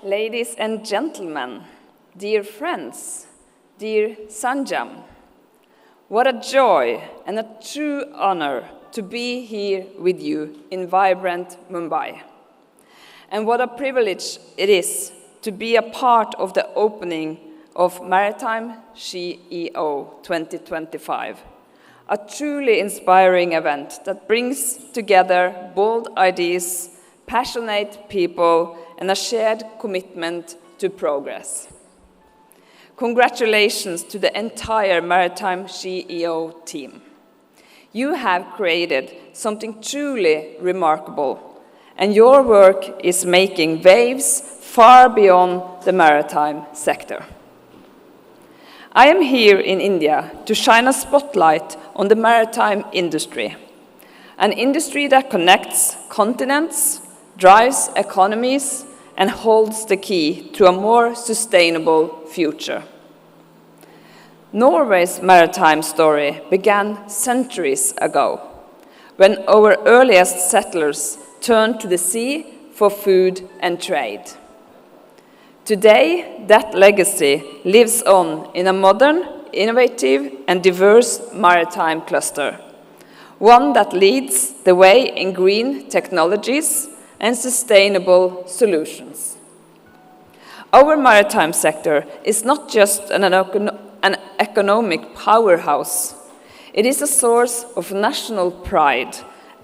Ladies and gentlemen, dear friends, dear Sanjam, what a joy and a true honor to be here with you in vibrant Mumbai. And what a privilege it is to be a part of the opening of Maritime SheEO 2025, a truly inspiring event that brings together bold ideas, passionate people, and a shared commitment to progress. Congratulations to the entire Maritime SheEO team. You have created something truly remarkable, and your work is making waves far beyond the maritime sector. I am here in India to shine a spotlight on the maritime industry, an industry that connects continents, drives economies, and holds the key to a more sustainable future. Norway's maritime story began centuries ago, when our earliest settlers turned to the sea for food and trade. Today, that legacy lives on in a modern, innovative, and diverse maritime cluster, one that leads the way in green technologies and sustainable solutions. Our maritime sector is not just an economic powerhouse. It is a source of national pride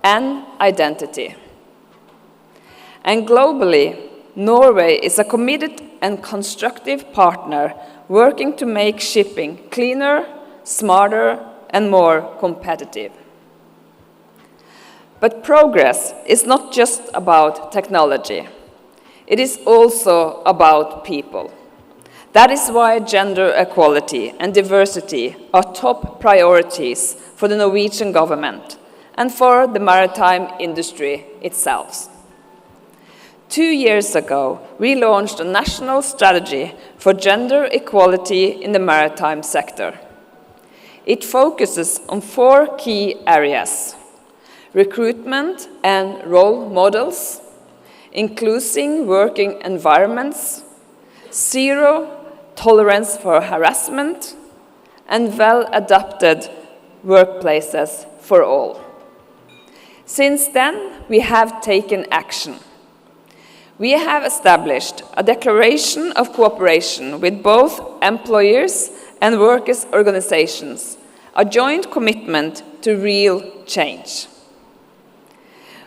and identity. And globally, Norway is a committed and constructive partner working to make shipping cleaner, smarter, and more competitive. But progress is not just about technology. It is also about people. That is why gender equality and diversity are top priorities for the Norwegian government and for the maritime industry itself. 2 years ago, we launched a national strategy for gender equality in the maritime sector. It focuses on 4 key areas: recruitment and role models, inclusive working environments, zero tolerance for harassment, and well-adapted workplaces for all. Since then, we have taken action. We have established a declaration of cooperation with both employers and workers' organizations, a joint commitment to real change.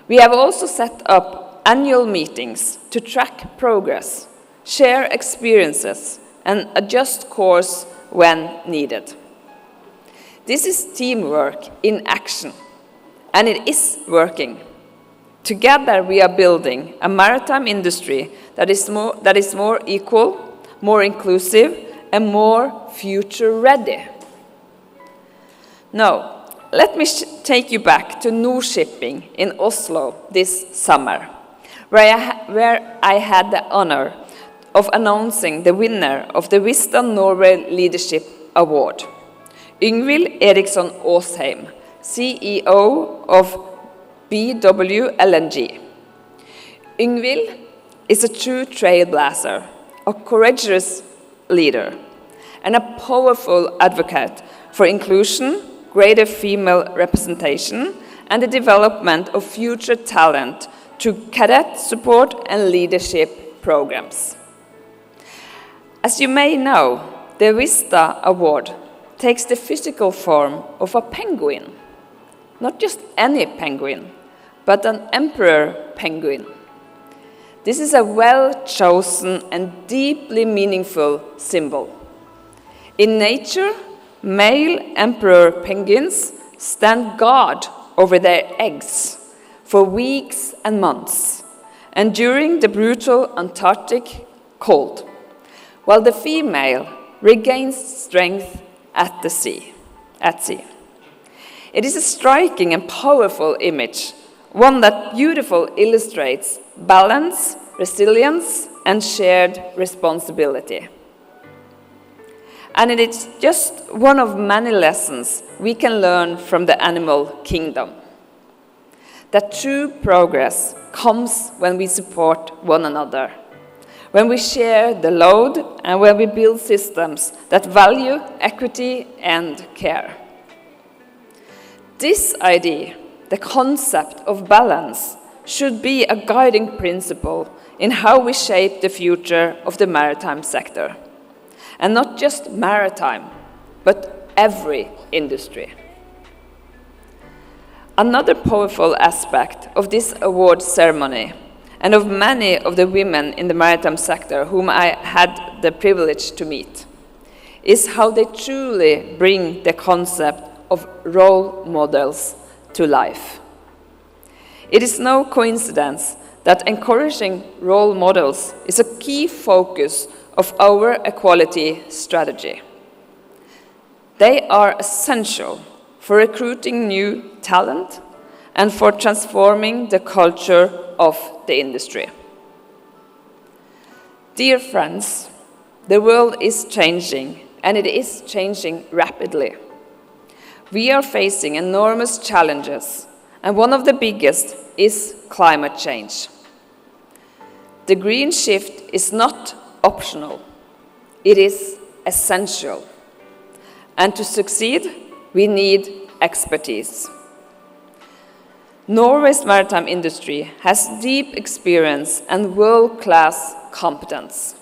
We have also set up annual meetings to track progress, share experiences, and adjust course when needed. This is teamwork in action, and it is working. Together, we are building a maritime industry that is more equal, more inclusive, and more future-ready. Now, let me take you back to Nor-Shipping in Oslo this summer, where I had the honor of announcing the winner of the Wisdom Norway Leadership Award, Yngvild Eriksson Aasheim, CEO of BWLNG. Yngvild is a true trailblazer, a courageous leader, and a powerful advocate for inclusion, greater female representation, and the development of future talent through cadet support and leadership programs. As you may know, the Vista Award takes the physical form of a penguin. Not just any penguin, but an emperor penguin. This is a well-chosen and deeply meaningful symbol. In nature, male emperor penguins stand guard over their eggs for weeks and months, and during the brutal Antarctic cold, while the female regains strength at sea. It is a striking and powerful image, one that beautifully illustrates balance, resilience, and shared responsibility. And it is just one of many lessons we can learn from the animal kingdom. That true progress comes when we support one another, when we share the load and when we build systems that value equity and care. This idea, the concept of balance, should be a guiding principle in how we shape the future of the maritime sector. And not just maritime, but every industry. Another powerful aspect of this award ceremony, and of many of the women in the maritime sector whom I had the privilege to meet, is how they truly bring the concept of role models to life. It is no coincidence that encouraging role models is a key focus of our equality strategy. They are essential for recruiting new talent and for transforming the culture of the industry. Dear friends, the world is changing, and it is changing rapidly. We are facing enormous challenges, and one of the biggest is climate change. The green shift is not optional, it is essential. And to succeed, we need expertise. Norway's maritime industry has deep experience and world-class competence.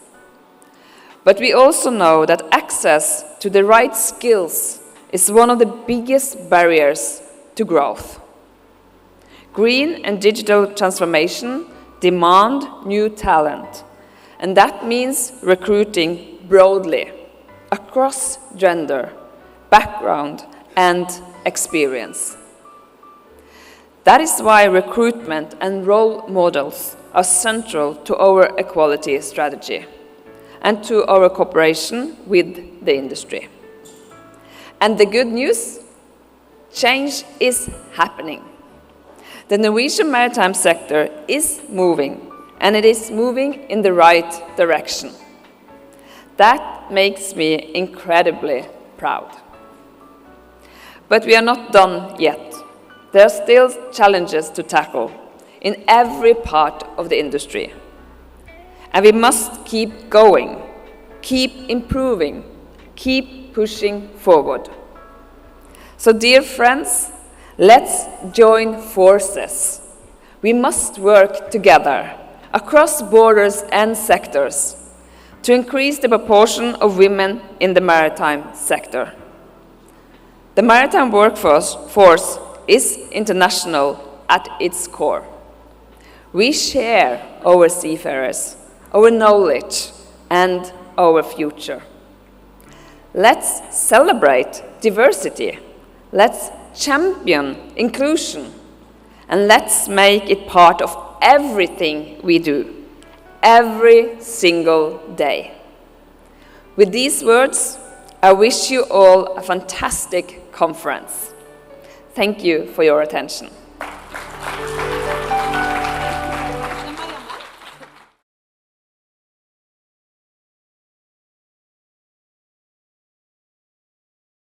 But we also know that access to the right skills is one of the biggest barriers to growth. Green and digital transformation demand new talent, and that means recruiting broadly, across gender, background, and experience. That is why recruitment and role models are central to our equality strategy and to our cooperation with the industry. And the good news? Change is happening. The Norwegian maritime sector is moving, and it is moving in the right direction. That makes me incredibly proud. But we are not done yet. There are still challenges to tackle in every part of the industry. And we must keep going, keep improving, keep pushing forward. So, dear friends, let's join forces. We must work together across borders and sectors to increase the proportion of women in the maritime sector. The maritime workforce is international at its core. We share our seafarers, our knowledge, and our future. Let's celebrate diversity. Let's champion inclusion. And let's make it part of everything we do, every single day. With these words, I wish you all a fantastic conference. Thank you for your attention.